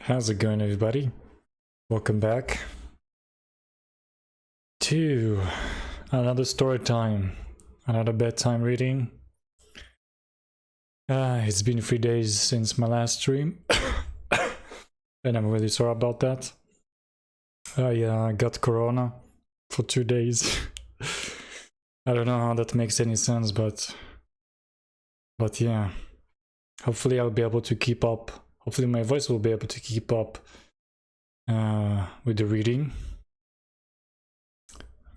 How's it going, everybody? Welcome back to another story time, another bedtime reading. It's been 3 days since my last stream, and I'm really sorry about that. I got corona for 2 days. I don't know how that makes any sense, but yeah. Hopefully I'll be able to keep up. Hopefully my voice will be able to keep up with the reading.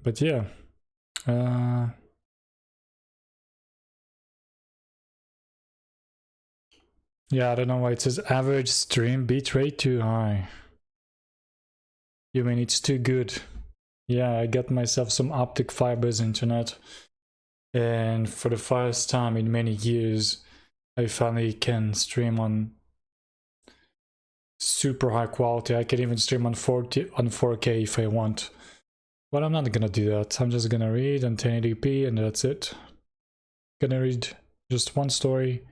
But yeah, yeah, I don't know why it says average stream bitrate too high. You mean it's too good? Yeah, I got myself some optic fibers internet, and for the first time in many years, I finally can stream on super high quality. I can even stream on 4K if I want. But I'm not gonna do that. I'm just gonna read on 1080p and that's it. Gonna read just one story,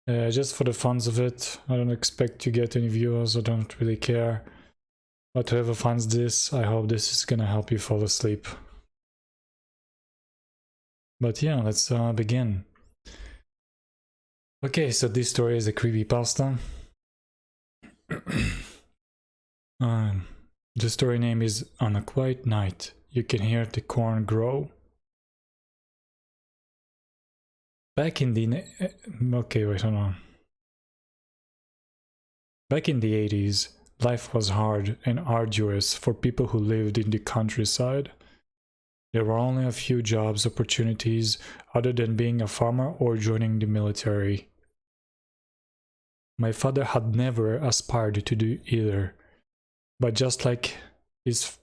just for the funs of it. I don't expect to get any viewers. I don't really care. But whoever finds this, I hope this is gonna help you fall asleep. But yeah, let's begin. Okay, so this story is a creepypasta. The story name is On a Quiet Night, You Can Hear the Corn Grow. Back in the... Okay, wait, hold on. Back in the 80s, life was hard and arduous for people who lived in the countryside. There were only a few jobs opportunities other than being a farmer or joining the military. My father had never aspired to do either, but just like his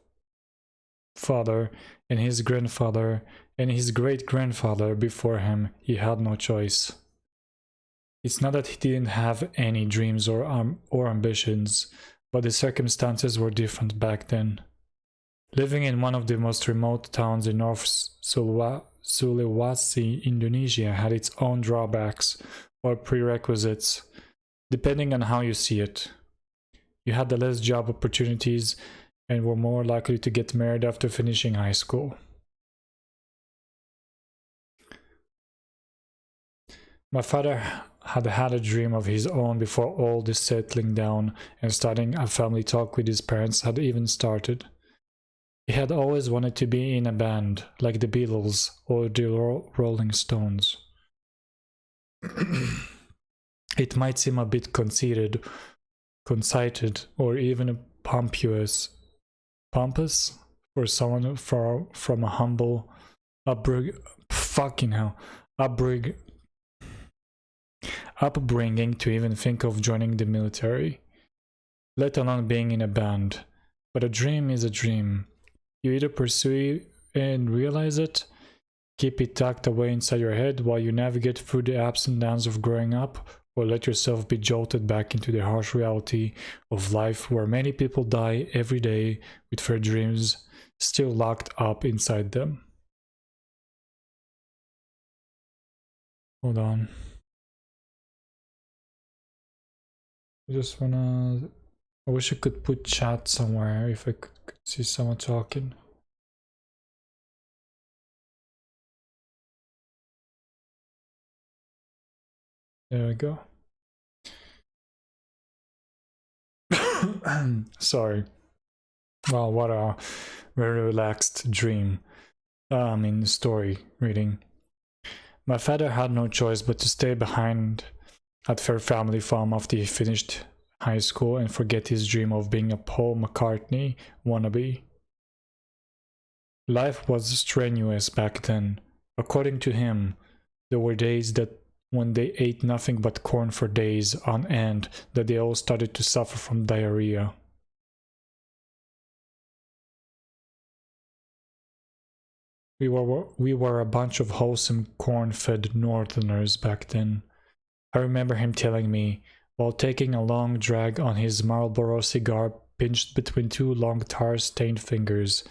father and his grandfather and his great-grandfather before him, he had no choice. It's not that he didn't have any dreams or ambitions, but the circumstances were different back then. Living in one of the most remote towns in North Sulawesi, Indonesia had its own drawbacks or prerequisites, depending on how you see it. You had the less job opportunities and were more likely to get married after finishing high school. My father had had a dream of his own before all this settling down and starting a family talk with his parents had even started. He had always wanted to be in a band, like the Beatles or the Rolling Stones. It might seem a bit conceited, or even pompous for someone from a humble upbringing to even think of joining the military, let alone being in a band. But a dream is a dream. You either pursue it and realize it, keep it tucked away inside your head while you navigate through the ups and downs of growing up, or let yourself be jolted back into the harsh reality of life where many people die every day with their dreams still locked up inside them. Hold on. I just wanna... I wish I could put chat somewhere if I could see someone talking. There we go. Sorry. Wow, what a very relaxed dream. Story reading. My father had no choice but to stay behind at their family farm after he finished high school and forget his dream of being a Paul McCartney wannabe. Life was strenuous back then. According to him, there were days that when they ate nothing but corn for days on end, that they all started to suffer from diarrhea. We were a bunch of wholesome corn-fed northerners back then. I remember him telling me, while taking a long drag on his Marlboro cigar pinched between two long tar-stained fingers,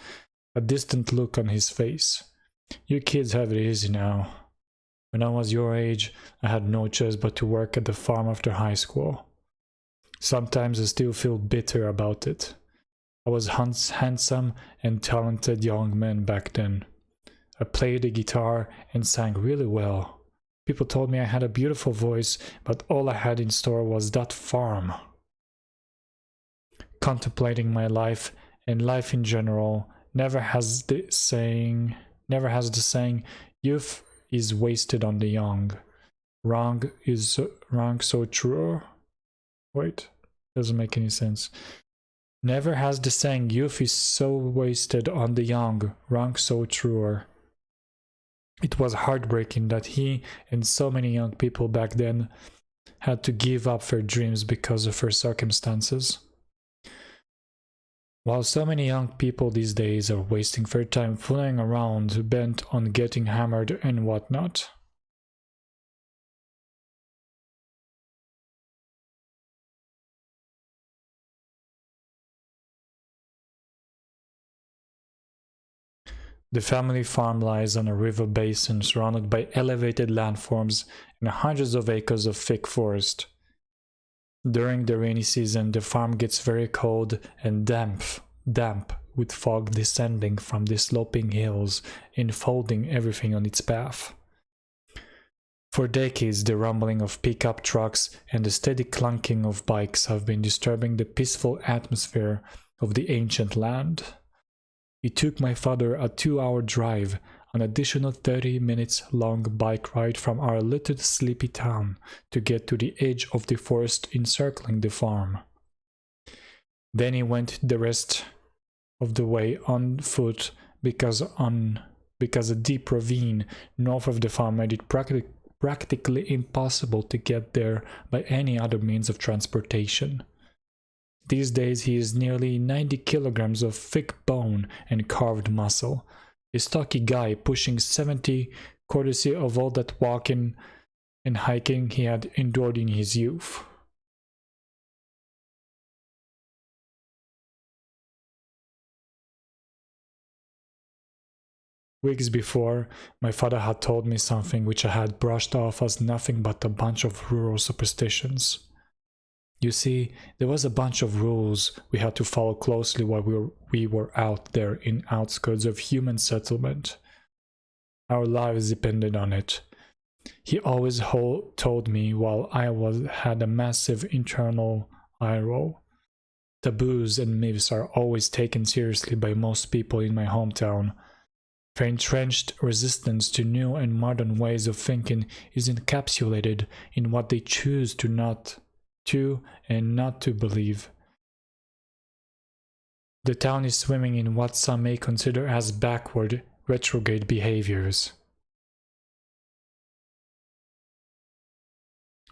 a distant look on his face. You kids have it easy now. When I was your age, I had no choice but to work at the farm after high school. Sometimes I still feel bitter about it. I was handsome and talented young man back then. I played the guitar and sang really well. People told me I had a beautiful voice, but all I had in store was that farm. Contemplating my life and life in general, never has the saying, youth is wasted on the young. Wrong so true. Wait, doesn't make any sense. Never has the saying youth is so wasted on the young rung so truer. It was heartbreaking that he and so many young people back then had to give up their dreams because of their circumstances. While so many young people these days are wasting their time fooling around, bent on getting hammered and whatnot. The family farm lies on a river basin surrounded by elevated landforms and hundreds of acres of thick forest. During the rainy season, the farm gets very cold and damp with fog descending from the sloping hills, enfolding everything on its path. For decades, the rumbling of pickup trucks and the steady clunking of bikes have been disturbing the peaceful atmosphere of the ancient land. It took my father a 2-hour drive, an additional 30 minutes long bike ride from our little sleepy town to get to the edge of the forest encircling the farm. Then he went the rest of the way on foot because a deep ravine north of the farm made it practically impossible to get there by any other means of transportation. These days he is nearly 90 kilograms of thick bone and carved muscle, a stocky guy pushing 70, courtesy of all that walking and hiking he had endured in his youth. Weeks before, my father had told me something which I had brushed off as nothing but a bunch of rural superstitions. You see, there was a bunch of rules we had to follow closely while we were out there in outskirts of human settlement. Our lives depended on it. He always told me while I had a massive internal eye roll. Taboos and myths are always taken seriously by most people in my hometown. Their entrenched resistance to new and modern ways of thinking is encapsulated in what they choose to not believe. The town is swimming in what some may consider as backward, retrograde behaviors.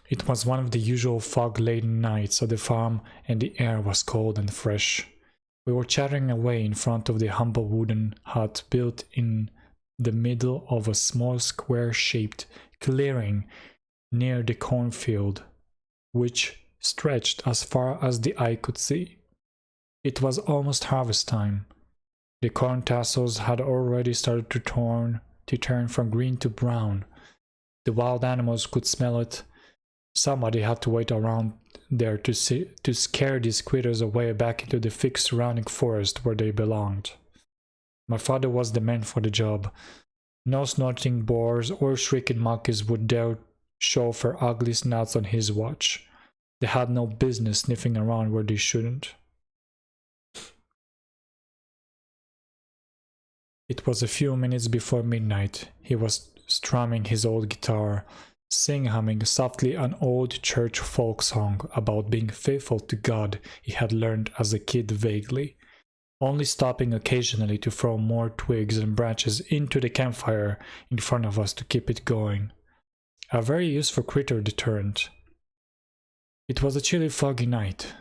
It was one of the usual fog-laden nights at the farm, and the air was cold and fresh. We were chattering away in front of the humble wooden hut built in the middle of a small square-shaped clearing near the cornfield, which stretched as far as the eye could see. It was almost harvest time. The corn tassels had already started to turn from green to brown. The wild animals could smell it. Somebody had to wait around there to scare these critters away back into the thick surrounding forest where they belonged. My father was the man for the job. No snorting boars or shrieking monkeys would dare show their ugly snouts on his watch. They had no business sniffing around where they shouldn't. It was a few minutes before midnight. He was strumming his old guitar, humming softly an old church folk song about being faithful to God he had learned as a kid vaguely, only stopping occasionally to throw more twigs and branches into the campfire in front of us to keep it going. A very useful critter deterrent. It was a chilly, foggy night.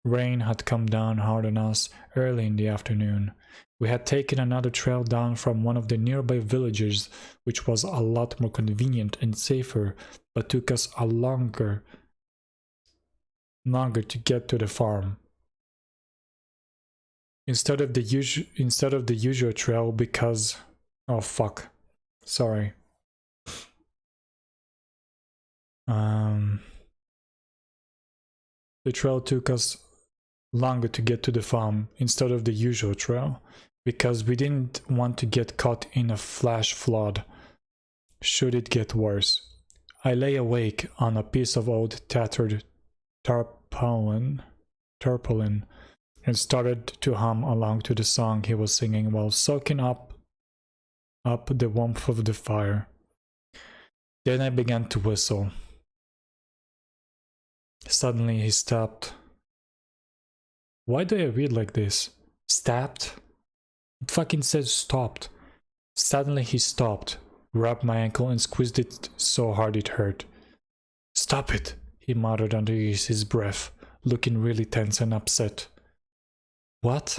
Rain had come down hard on us early in the afternoon. We had taken another trail down from one of the nearby villages, which was a lot more convenient and safer, but took us a longer to get to the farm. Instead of the usual trail because... oh fuck. Sorry. The trail took us longer to get to the farm instead of the usual trail, because we didn't want to get caught in a flash flood should it get worse. I lay awake on a piece of old tattered tarpaulin and started to hum along to the song he was singing while soaking up the warmth of the fire. Then I began to whistle. Suddenly he stopped. Why do I read like this? Stabbed? It fucking says stopped. Suddenly he stopped, grabbed my ankle and squeezed it so hard it hurt. Stop it, he muttered under his breath, looking really tense and upset. What?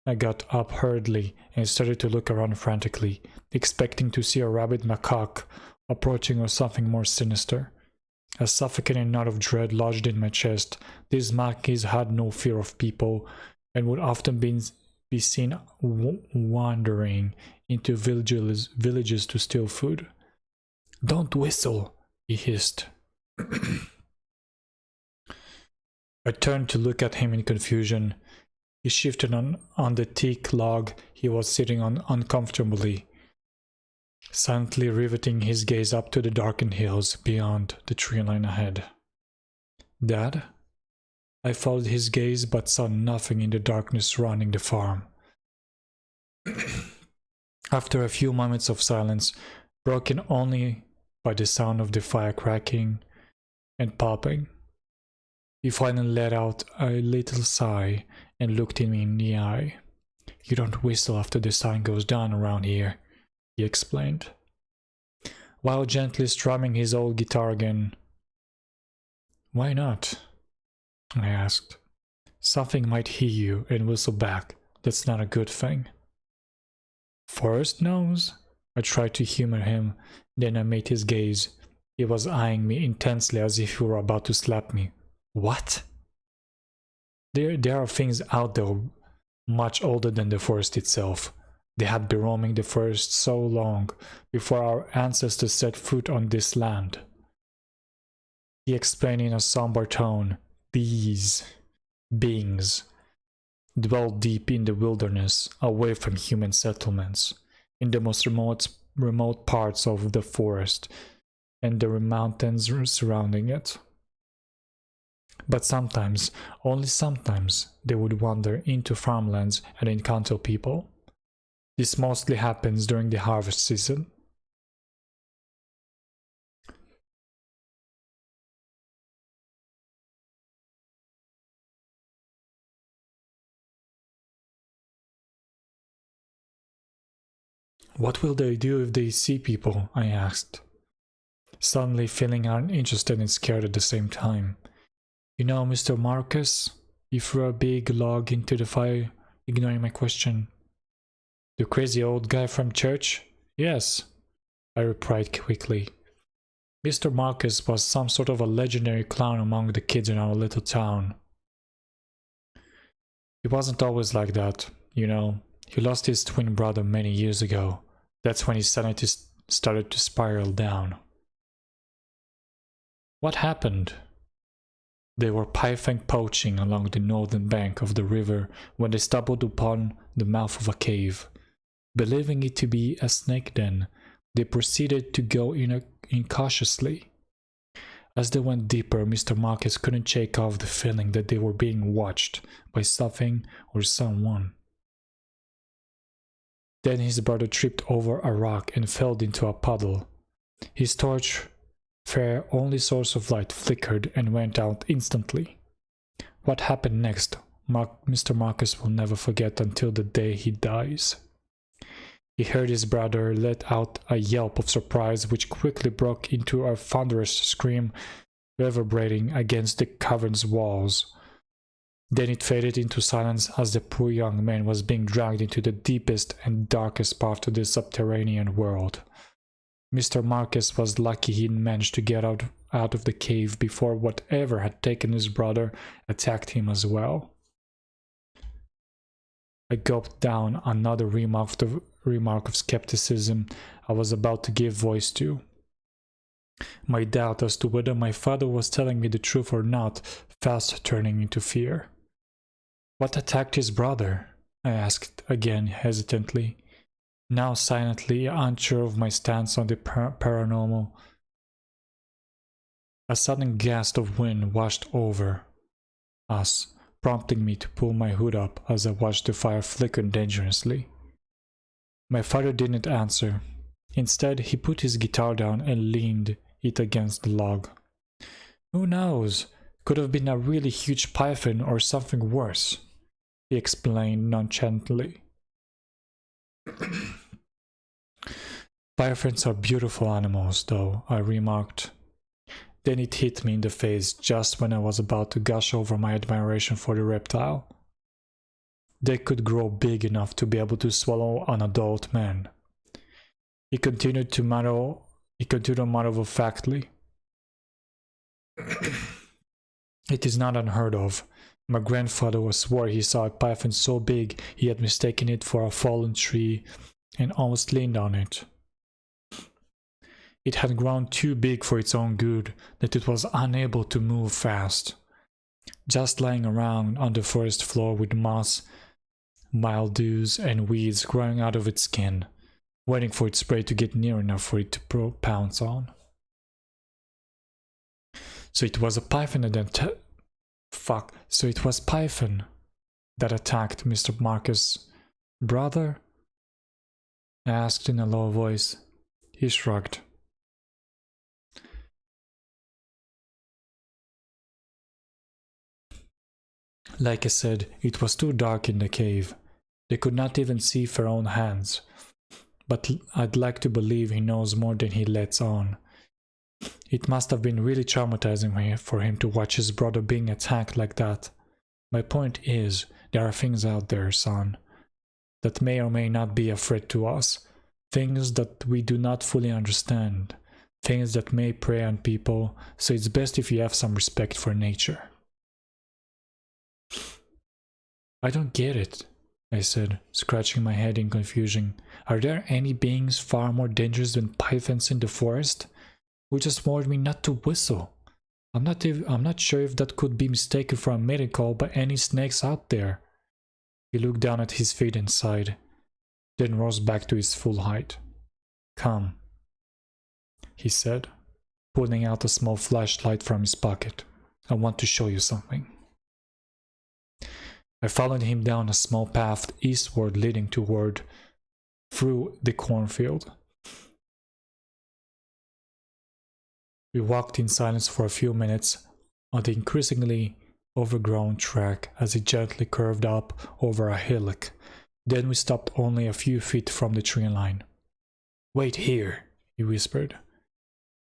I got up hurriedly and started to look around frantically, expecting to see a rabid macaque approaching or something more sinister. A suffocating knot of dread lodged in my chest. These monkeys had no fear of people and would often be seen wandering into villages to steal food. Don't whistle, he hissed. I turned to look at him in confusion. He shifted on the teak log he was sitting on uncomfortably, silently riveting his gaze up to the darkened hills beyond the tree line ahead. Dad? I followed his gaze but saw nothing in the darkness surrounding the farm. After a few moments of silence, broken only by the sound of the fire cracking and popping, he finally let out a little sigh and looked me in the eye. You don't whistle after the sun goes down around here, he explained, while gently strumming his old guitar again. Why not? I asked. Something might hear you and whistle back. That's not a good thing. Forrest knows. I tried to humor him, then I met his gaze. He was eyeing me intensely as if he were about to slap me. What? There are things out there much older than the forest itself. They had been roaming the forest so long before our ancestors set foot on this land. He explained in a somber tone. These beings dwell deep in the wilderness, away from human settlements, in the most remote parts of the forest and the mountains surrounding it. But sometimes, only sometimes, they would wander into farmlands and encounter people. This mostly happens during the harvest season. What will they do if they see people? I asked, suddenly feeling uninterested and scared at the same time. You know, Mr. Marcus, he threw a big log into the fire, ignoring my question. The crazy old guy from church? Yes, I replied quickly. Mr. Marcus was some sort of a legendary clown among the kids in our little town. He wasn't always like that, you know. He lost his twin brother many years ago. That's when his sanity started to spiral down. What happened? They were python poaching along the northern bank of the river when they stumbled upon the mouth of a cave. Believing it to be a snake den, they proceeded to go in cautiously. As they went deeper, Mr. Marcus couldn't shake off the feeling that they were being watched by something or someone. Then his brother tripped over a rock and fell into a puddle. His torch, their only source of light, flickered and went out instantly. What happened next, Mr. Marcus will never forget until the day he dies. He heard his brother let out a yelp of surprise, which quickly broke into a thunderous scream, reverberating against the cavern's walls. Then it faded into silence as the poor young man was being dragged into the deepest and darkest part of the subterranean world. Mr. Marcus was lucky he managed to get out of the cave before whatever had taken his brother attacked him as well. I gulped down another remark of skepticism I was about to give voice to. My doubt as to whether my father was telling me the truth or not fast turning into fear. What attacked his brother? I asked again hesitantly, now silently unsure of my stance on the paranormal. A sudden gust of wind washed over us, prompting me to pull my hood up as I watched the fire flicker dangerously. My father didn't answer. Instead, he put his guitar down and leaned it against the log. Who knows? Could have been a really huge python or something worse, he explained nonchalantly. Pythons are beautiful animals, though, I remarked. Then it hit me in the face just when I was about to gush over my admiration for the reptile. They could grow big enough to be able to swallow an adult man. He continued matter-of-factly. It is not unheard of. My grandfather swore he saw a python so big he had mistaken it for a fallen tree and almost leaned on it. It had grown too big for its own good, that it was unable to move fast, just lying around on the forest floor with moss, mildews, and weeds growing out of its skin, waiting for its prey to get near enough for it to pounce on. So it was Python that attacked Mr. Marcus' brother? I asked in a low voice. He shrugged. Like I said, it was too dark in the cave. They could not even see their own hands. But I'd like to believe he knows more than he lets on. It must have been really traumatizing for him to watch his brother being attacked like that. My point is, there are things out there, son, that may or may not be a threat to us. Things that we do not fully understand. Things that may prey on people, so it's best if you have some respect for nature. I don't get it, I said, scratching my head in confusion. Are there any beings far more dangerous than pythons in the forest? Who just warned me not to whistle? I'm not sure if that could be mistaken for a mating call by any snakes out there. He looked down at his feet and sighed, then rose back to his full height. Come, he said, pulling out a small flashlight from his pocket. I want to show you something. I followed him down a small path eastward leading through the cornfield. We walked in silence for a few minutes on the increasingly overgrown track as it gently curved up over a hillock. Then we stopped only a few feet from the tree line. Wait here, he whispered.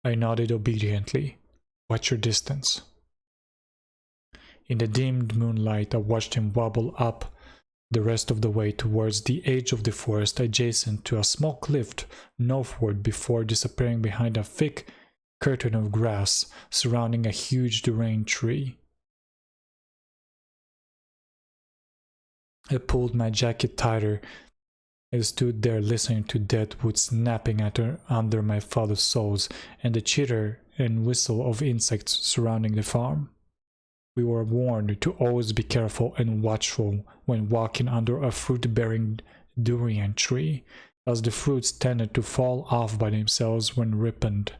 I nodded obediently. Watch your distance. In the dimmed moonlight, I watched him wobble up the rest of the way towards the edge of the forest adjacent to a small cliff northward before disappearing behind a thick curtain of grass surrounding a huge durian tree. I pulled my jacket tighter and stood there listening to deadwood snapping under my father's soles and the chitter and whistle of insects surrounding the farm. We were warned to always be careful and watchful when walking under a fruit-bearing durian tree, as the fruits tended to fall off by themselves when ripened,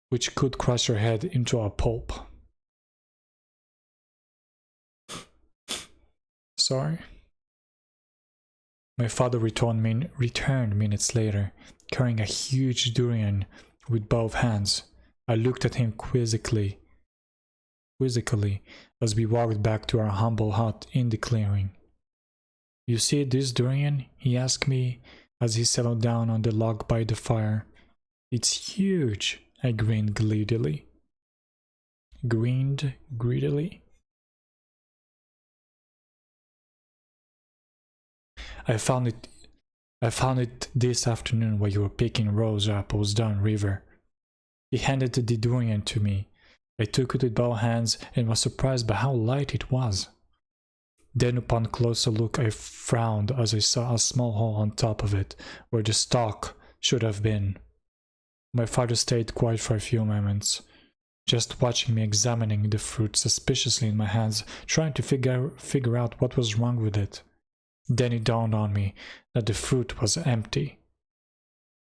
which could crush your head into a pulp. Sorry. My father returned minutes later, carrying a huge durian with both hands. I looked at him quizzically as we walked back to our humble hut in the clearing. You see this durian? He asked me as he settled down on the log by the fire. It's huge, I grinned greedily. I found it this afternoon while you were picking rose apples downriver. He handed the durian to me. I took it with both hands and was surprised by how light it was. Then upon closer look I frowned as I saw a small hole on top of it, where the stalk should have been. My father stayed quiet for a few moments, just watching me examining the fruit suspiciously in my hands, trying to figure out what was wrong with it. Then it dawned on me that the fruit was empty.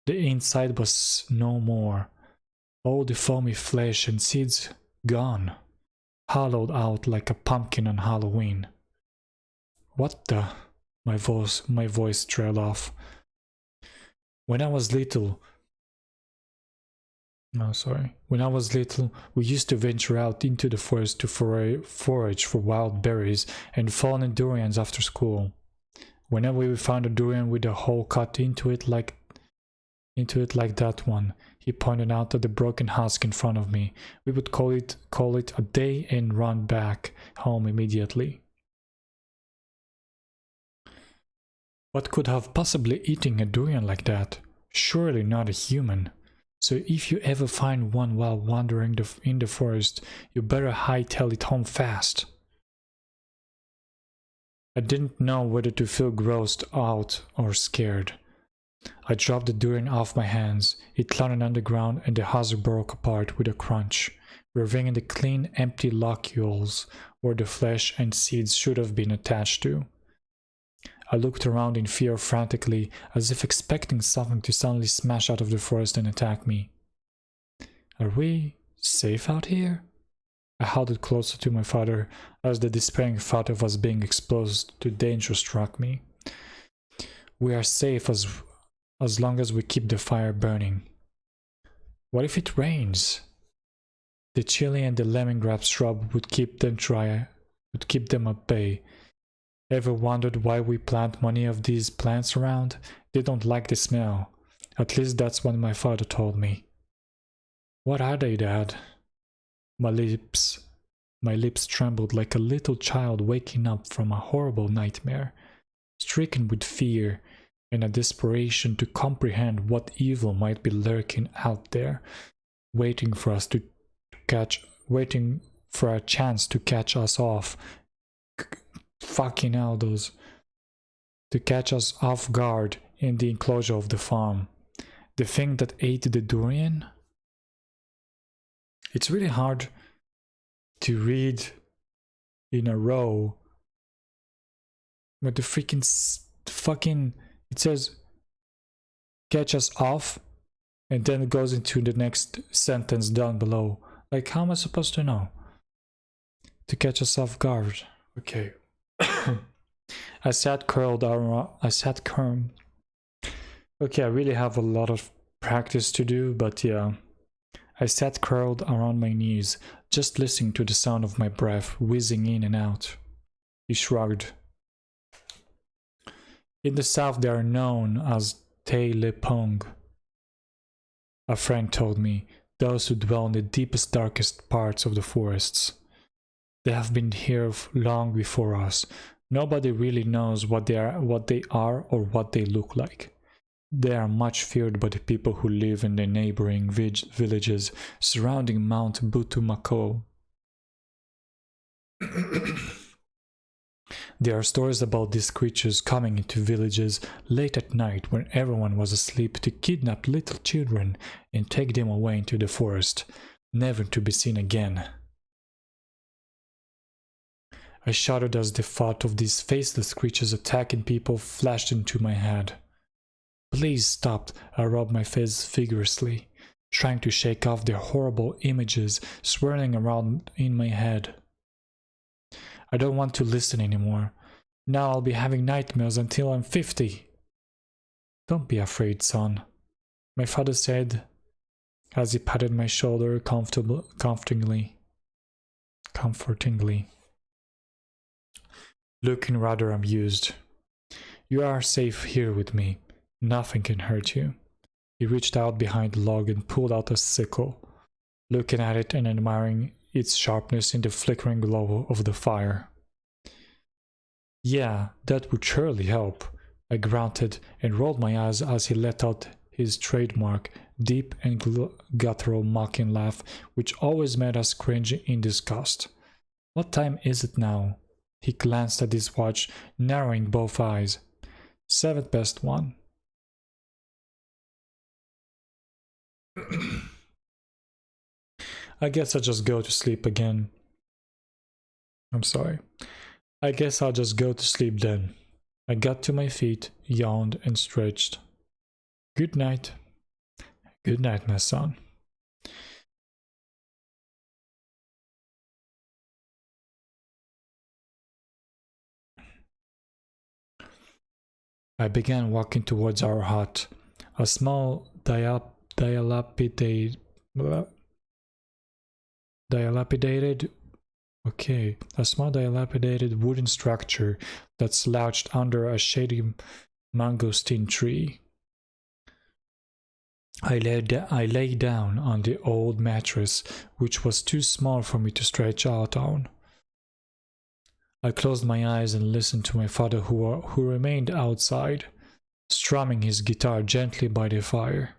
The inside was no more. All the foamy flesh and seeds gone, hollowed out like a pumpkin on Halloween. What the? My voice trailed off. When I was little, we used to venture out into the forest to forage for wild berries and fallen durians after school. Whenever we found a durian with a hole cut into it like that one, he pointed out at the broken husk in front of me. We would call it a day and run back home immediately. What could have possibly eaten a durian like that? Surely not a human. So if you ever find one while wandering in the forest, you better hightail it home fast. I didn't know whether to feel grossed out or scared. I dropped the durian off my hands. It landed on the ground and the husk broke apart with a crunch, revealing the clean, empty locules where the flesh and seeds should have been attached to. I looked around in fear frantically, as if expecting something to suddenly smash out of the forest and attack me. Are we safe out here? I huddled closer to my father as the despairing thought of us being exposed to danger struck me. We are safe as long as we keep the fire burning. What if it rains? The chili and the lemongrass shrub would keep them at bay. Ever wondered why we plant many of these plants around? They don't like the smell. At least that's what my father told me. What are they, Dad? My lips trembled like a little child waking up from a horrible nightmare, stricken with fear and a desperation to comprehend what evil might be lurking out there, waiting for a chance to catch us off. Fucking hell, those. To catch us off guard in the enclosure of the farm. The thing that ate the durian? It's really hard to read in a row. But the fucking it says catch us off, and then it goes into the next sentence down below. Like, how am I supposed to know? To catch us off guard. Okay. I sat curled. Okay, I really have a lot of practice to do, but yeah. I sat curled around my knees, just listening to the sound of my breath whizzing in and out. He shrugged. In the south they are known as Te Lepong. A friend told me, those who dwell in the deepest, darkest parts of the forests. They have been here long before us. Nobody really knows what they are or what they look like. They are much feared by the people who live in the neighboring villages surrounding Mount Butumako. There are stories about these creatures coming into villages late at night when everyone was asleep to kidnap little children and take them away into the forest, never to be seen again. I shuddered as the thought of these faceless creatures attacking people flashed into my head. Please stop, I rubbed my face vigorously, trying to shake off the horrible images swirling around in my head. I don't want to listen anymore. Now I'll be having nightmares until I'm 50. Don't be afraid, son, my father said, as he patted my shoulder comfortingly. Looking rather amused. You are safe here with me. Nothing can hurt you. He reached out behind the log and pulled out a sickle, looking at it and admiring its sharpness in the flickering glow of the fire. Yeah, that would surely help, I grunted and rolled my eyes as he let out his trademark, deep and guttural mocking laugh, which always made us cringe in disgust. What time is it now? He glanced at his watch, narrowing both eyes. 1:07. I guess I'll just go to sleep again. I'm sorry. I guess I'll just go to sleep then. I got to my feet, yawned, and stretched. Good night. Good night, my son. I began walking towards our hut. A small dilapidated wooden structure that slouched under a shady mangosteen tree. I lay down on the old mattress, which was too small for me to stretch out on. I closed my eyes and listened to my father, who remained outside, strumming his guitar gently by the fire.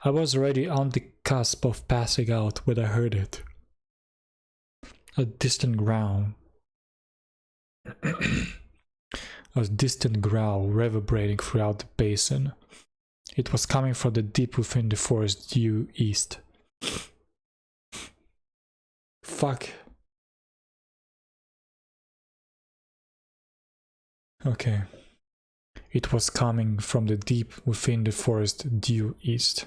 I was already on the cusp of passing out when I heard it. A distant growl reverberating throughout the basin. It was coming from the deep within the forest due east. Fuck. Okay. It was coming from the deep within the forest due east.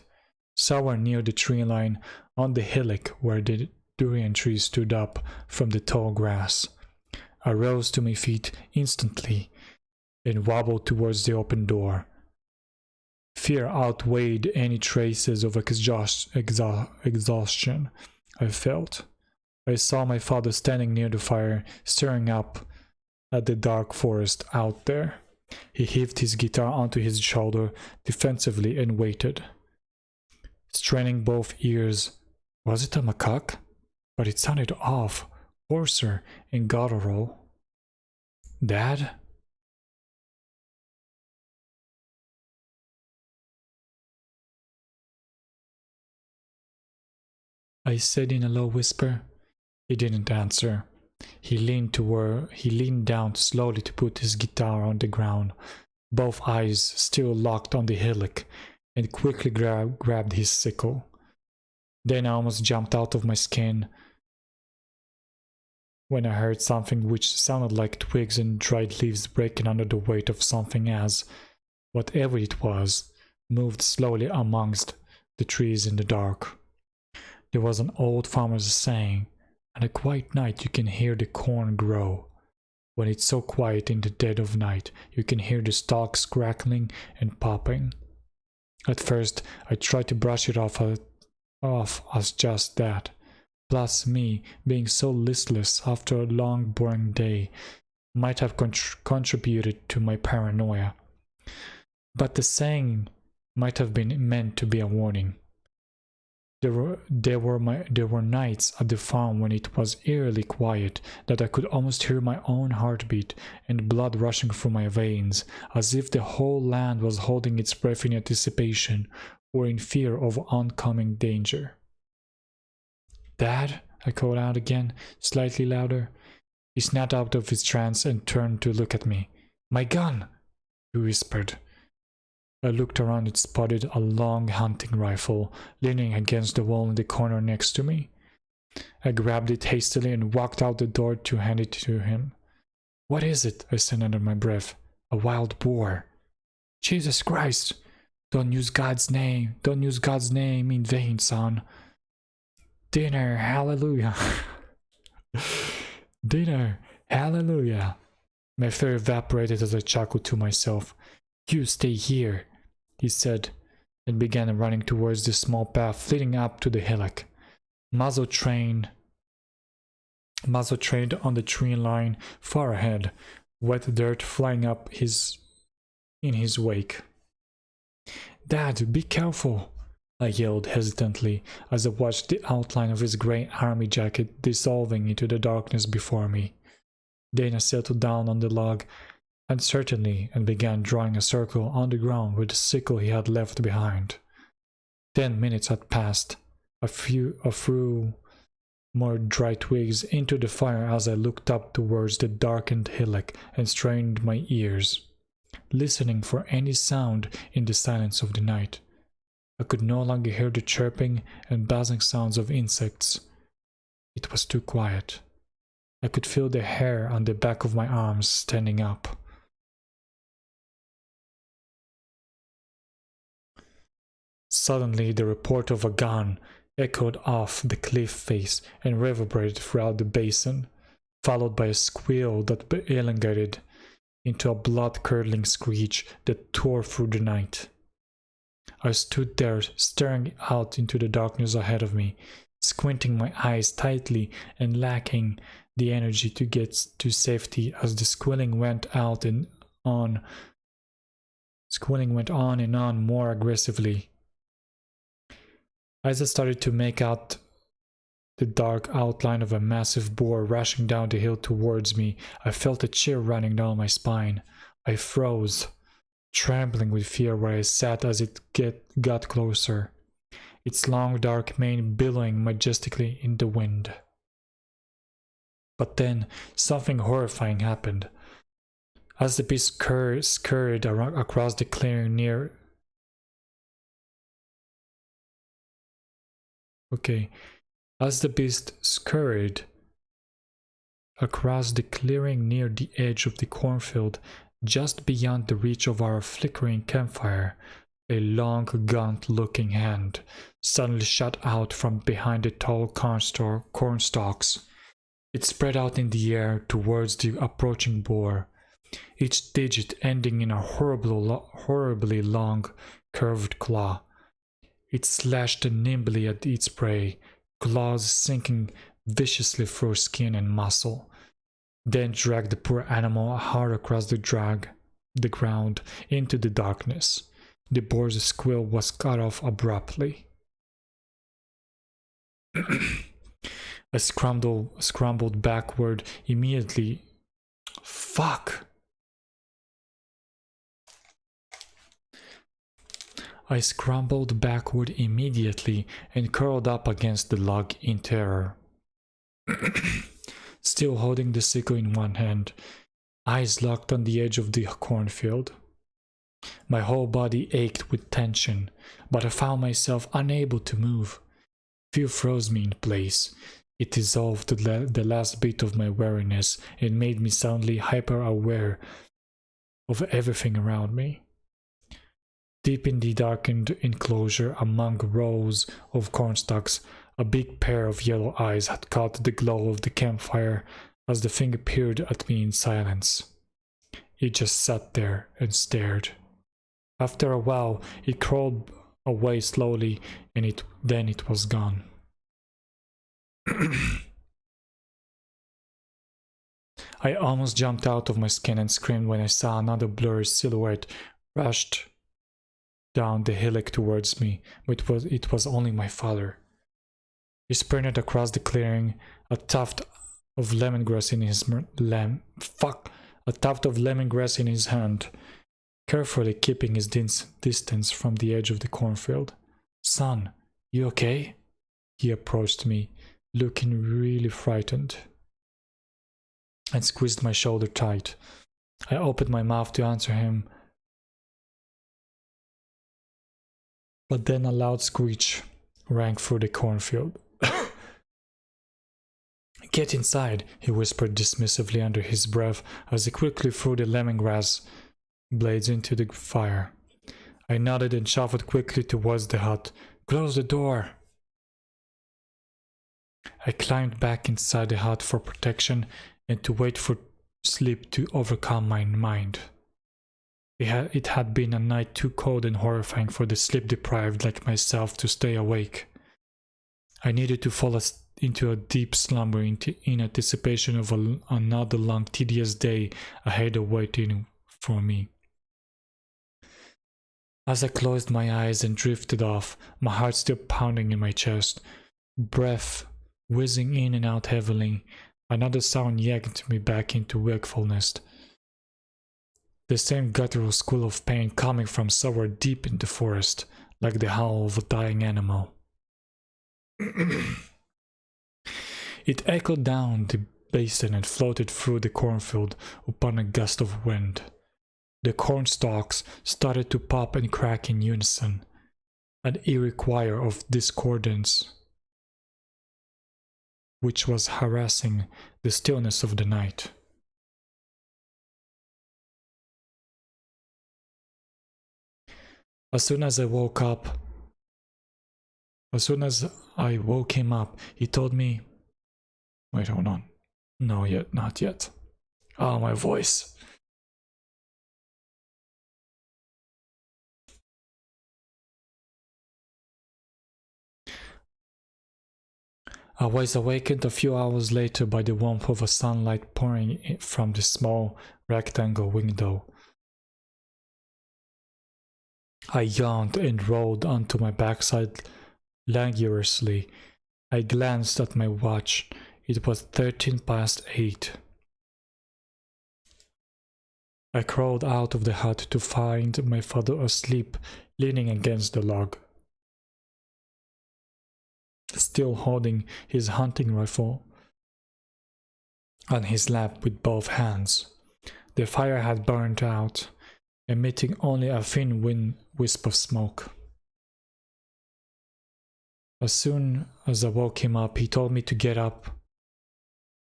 Somewhere near the tree line, on the hillock where the durian tree stood up from the tall grass. I rose to my feet instantly and wobbled towards the open door. Fear outweighed any traces of exhaustion I felt. I saw my father standing near the fire, staring up at the dark forest out there. He heaved his guitar onto his shoulder defensively and waited, straining both ears. Was it a macaque? But it sounded off, hoarser and guttural. Dad? I said in a low whisper. He didn't answer. He leaned down slowly to put his guitar on the ground, both eyes still locked on the hillock, and quickly grabbed his sickle. Then I almost jumped out of my skin when I heard something which sounded like twigs and dried leaves breaking under the weight of something as, whatever it was, moved slowly amongst the trees in the dark. There was an old farmer's saying, "On a quiet night you can hear the corn grow." When it's so quiet in the dead of night, you can hear the stalks crackling and popping. At first, I tried to brush it off as just that. Plus, me, being so listless after a long, boring day, might have contributed to my paranoia. But the saying might have been meant to be a warning. There were nights at the farm when it was eerily quiet, that I could almost hear my own heartbeat and blood rushing through my veins, as if the whole land was holding its breath in anticipation or in fear of oncoming danger. "Dad?" I called out again, slightly louder. He snapped out of his trance and turned to look at me. "My gun!" he whispered. I looked around and spotted a long hunting rifle leaning against the wall in the corner next to me. I grabbed it hastily and walked out the door to hand it to him. "What is it?" I said under my breath. "A wild boar." "Jesus Christ! Don't use God's name in vain, son." "Dinner, hallelujah." "Dinner, hallelujah." My fear evaporated as I chuckled to myself. "You stay here," he said, and began running towards the small path leading up to the hillock. Muzzle trained on the tree line far ahead, wet dirt flying up in his wake. "Dad, be careful," I yelled hesitantly as I watched the outline of his grey army jacket dissolving into the darkness before me. Then I settled down on the log uncertainly and began drawing a circle on the ground with the sickle he had left behind. 10 minutes had passed. I threw more dry twigs into the fire as I looked up towards the darkened hillock and strained my ears, listening for any sound in the silence of the night. I could no longer hear the chirping and buzzing sounds of insects. It was too quiet. I could feel the hair on the back of my arms standing up. Suddenly, the report of a gun echoed off the cliff face and reverberated throughout the basin, followed by a squeal that elongated into a blood-curdling screech that tore through the night. I stood there, staring out into the darkness ahead of me, squinting my eyes tightly and lacking the energy to get to safety as the squealing went on and on more aggressively. As I started to make out the dark outline of a massive boar rushing down the hill towards me, I felt a chill running down my spine. I froze, trembling with fear where I sat as it got closer, its long dark mane billowing majestically in the wind. But then, something horrifying happened. As the beast scurried across the clearing near... As the beast scurried across the clearing near the edge of the cornfield, just beyond the reach of our flickering campfire, a long, gaunt-looking hand suddenly shot out from behind the tall corn stalks. It spread out in the air towards the approaching boar, each digit ending in a horribly long, curved claw. It slashed nimbly at its prey, claws sinking viciously through skin and muscle, then dragged the poor animal hard across the ground into the darkness. The boar's squeal was cut off abruptly. I scrambled backward immediately. Fuck! I scrambled backward immediately and curled up against the log in terror. Still holding the sickle in one hand, eyes locked on the edge of the cornfield. My whole body ached with tension, but I found myself unable to move. Fear froze me in place. It dissolved the last bit of my wariness and made me suddenly hyper-aware of everything around me. Deep in the darkened enclosure among rows of cornstalks, a big pair of yellow eyes had caught the glow of the campfire as the thing peered at me in silence. It just sat there and stared. After a while, it crawled away slowly, and then it was gone. I almost jumped out of my skin and screamed when I saw another blurry silhouette rushed down the hillock towards me, but it was only my father. He sprinted across the clearing, a tuft of lemongrass in his hand, carefully keeping his distance from the edge of the cornfield. "Son, you okay?" He approached me, looking really frightened, and squeezed my shoulder tight. I opened my mouth to answer him, but then a loud screech rang through the cornfield. "Get inside," he whispered dismissively under his breath as he quickly threw the lemongrass blades into the fire. I nodded and shuffled quickly towards the hut. "Close the door." I climbed back inside the hut for protection and to wait for sleep to overcome my mind. It had been a night too cold and horrifying for the sleep-deprived like myself to stay awake. I needed to fall into a deep slumber in anticipation of another long, tedious day ahead awaiting for me. As I closed my eyes and drifted off, my heart still pounding in my chest, breath whizzing in and out heavily, another sound yanked me back into wakefulness. The same guttural squeal of pain coming from somewhere deep in the forest, like the howl of a dying animal. It echoed down the basin and floated through the cornfield upon a gust of wind. The corn stalks started to pop and crack in unison. an eerie choir of discordance, which was harassing the stillness of the night. As soon as I woke him up, he told me, wait, hold on. No, yet, not yet. Oh, my voice. I was awakened a few hours later by the warmth of a sunlight pouring from the small rectangle window. I yawned and rolled onto my backside languorously. I glanced at my watch. It was 13 past 8. I crawled out of the hut to find my father asleep, leaning against the log, still holding his hunting rifle on his lap with both hands. The fire had burned out, emitting only a thin wisp of smoke. As soon as I woke him up, he told me to get up,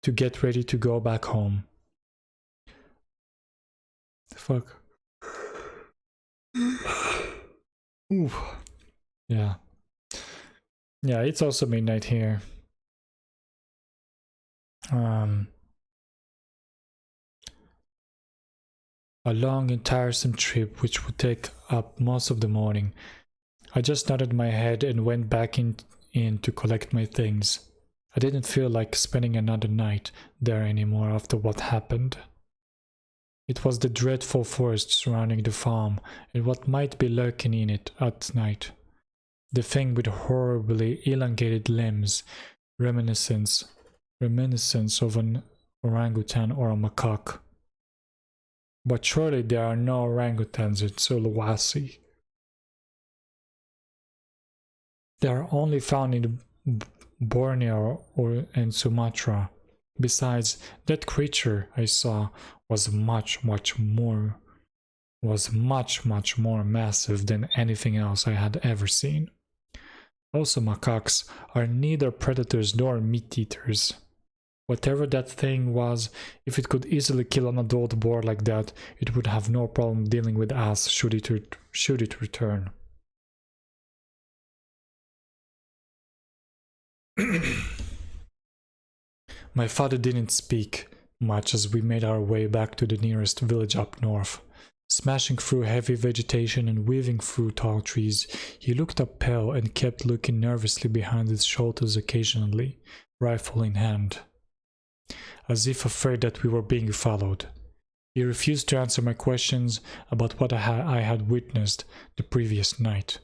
to get ready to go back home. Fuck. Ooh. Yeah. Yeah, it's also midnight here. A long and tiresome trip which would take up most of the morning. I just nodded my head and went back in to collect my things. I didn't feel like spending another night there anymore after what happened. It was the dreadful forest surrounding the farm and what might be lurking in it at night. The thing with horribly elongated limbs, reminiscence of an orangutan or a macaque. But surely there are no orangutans in Sulawesi. They are only found in Borneo and Sumatra. Besides, that creature I saw was much more massive than anything else I had ever seen. Also, macaques are neither predators nor meat eaters. Whatever that thing was, if it could easily kill an adult boar like that, it would have no problem dealing with us should it return. My father didn't speak much as we made our way back to the nearest village up north. Smashing through heavy vegetation and weaving through tall trees, he looked up pale and kept looking nervously behind his shoulders occasionally, rifle in hand, as if afraid that we were being followed. He refused to answer my questions about what I had witnessed the previous night.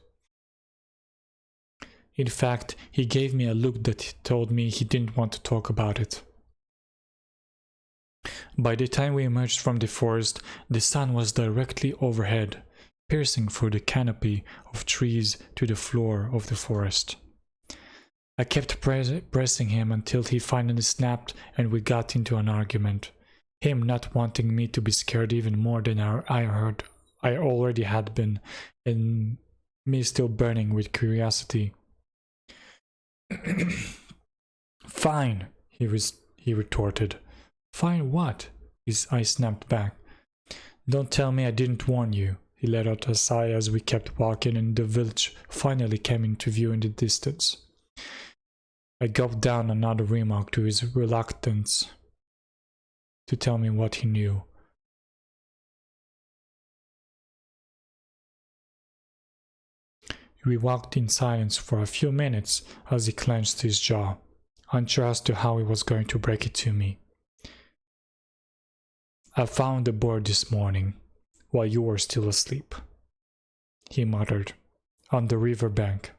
In fact, he gave me a look that told me he didn't want to talk about it. By the time we emerged from the forest, the sun was directly overhead, piercing through the canopy of trees to the floor of the forest. I kept pressing him until he finally snapped and we got into an argument, him not wanting me to be scared even more than I already had been, and me still burning with curiosity. Fine, he retorted. Fine what? I snapped back. Don't tell me I didn't warn you. He let out a sigh as we kept walking and the village finally came into view in the distance. I gulped down another remark to his reluctance to tell me what he knew. We walked in silence for a few minutes as he clenched his jaw, unsure as to how he was going to break it to me. I found the boar this morning, while you were still asleep, he muttered, on the river bank.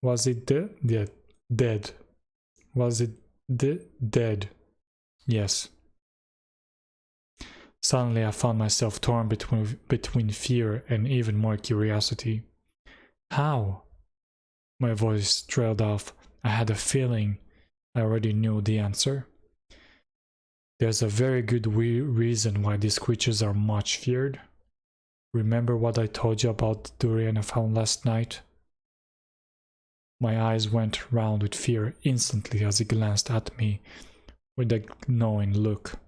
Was it dead? Was it dead? Yes. Suddenly I found myself torn between fear and even more curiosity. How? My voice trailed off. I had a feeling I already knew the answer. There's a very good reason why these creatures are much feared. Remember what I told you about the durian I found last night? My eyes went round with fear instantly as he glanced at me with a knowing look.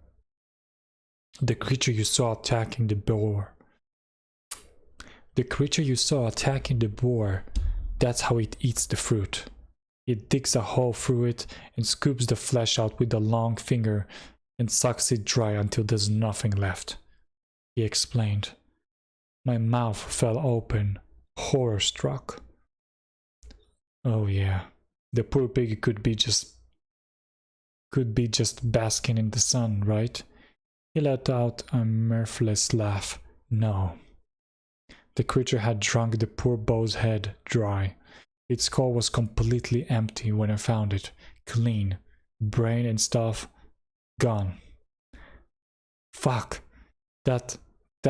The creature you saw attacking the boar. The creature you saw attacking the boar, that's how it eats the fruit. It digs a hole through it and scoops the flesh out with a long finger and sucks it dry until there's nothing left, he explained. My mouth fell open, horror-struck. Oh yeah, the poor pig could be just basking in the sun, right? He let out a mirthless laugh. No. The creature had drunk the poor bow's head dry. Its skull was completely empty when I found it, clean, brain and stuff gone. Fuck, that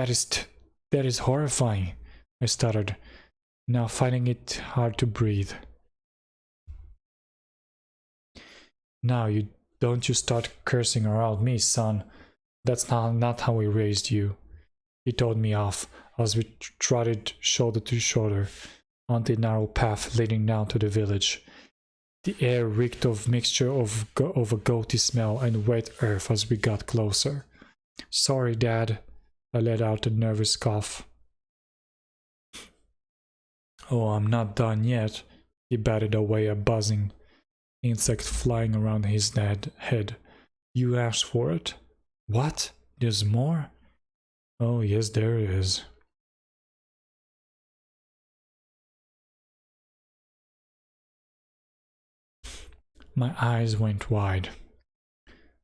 is horrifying, I stuttered, now finding it hard to breathe. Now don't you start cursing around me, son. That's not how we raised you. He told me off as we trotted shoulder to shoulder on the narrow path leading down to the village. The air reeked of mixture of a goaty smell and wet earth as we got closer. Sorry, Dad, I let out a nervous cough. Oh, I'm not done yet. He batted away a buzzing insect flying around his head. You asked for it. What? There's more? Oh, yes, there is. My eyes went wide.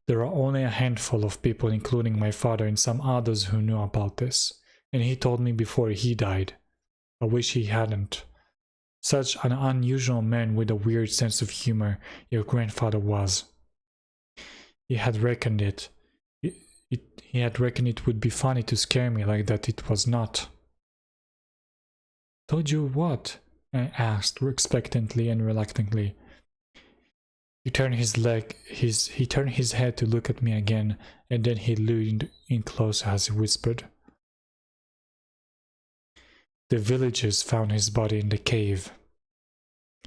There are only a handful of people, including my father and some others, who knew about this, and he told me before he died. I wish he hadn't. Such an unusual man with a weird sense of humor your grandfather was. He had reckoned it. He had reckoned it would be funny to scare me like that. It was not. Told you what? I asked expectantly and reluctantly. He turned his head to look at me again, and then he leaned in closer as he whispered. The villagers found his body in the cave.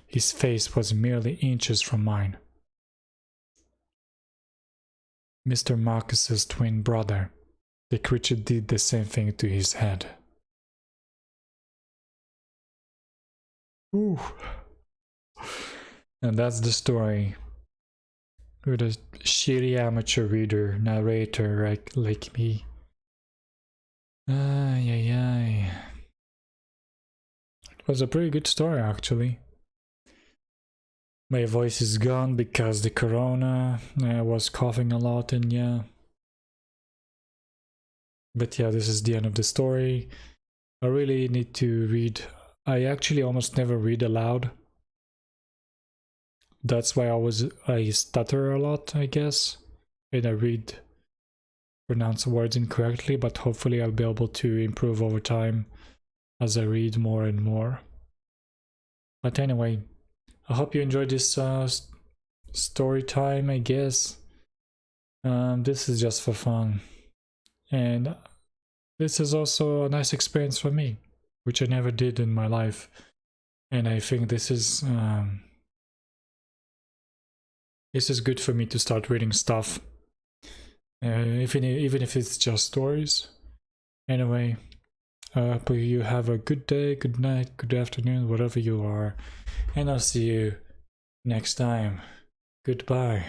His face was merely inches from mine. Mr. Marcus's twin brother. The creature did the same thing to his head. Ooh. And that's the story. With a shitty amateur reader, narrator like me. It was a pretty good story, actually. My voice is gone because the corona. I was coughing a lot, and yeah. But yeah, this is the end of the story. I really need to read. I actually almost never read aloud. That's why I stutter a lot, I guess. And I pronounce words incorrectly, but hopefully I'll be able to improve over time as I read more and more. But anyway, I hope you enjoyed this story time, I guess. This is just for fun. And this is also a nice experience for me, which I never did in my life. And I think this is good for me to start reading stuff. Even if it's just stories. Anyway, I hope you have a good day, good night, good afternoon, whatever you are. And I'll see you next time. Goodbye.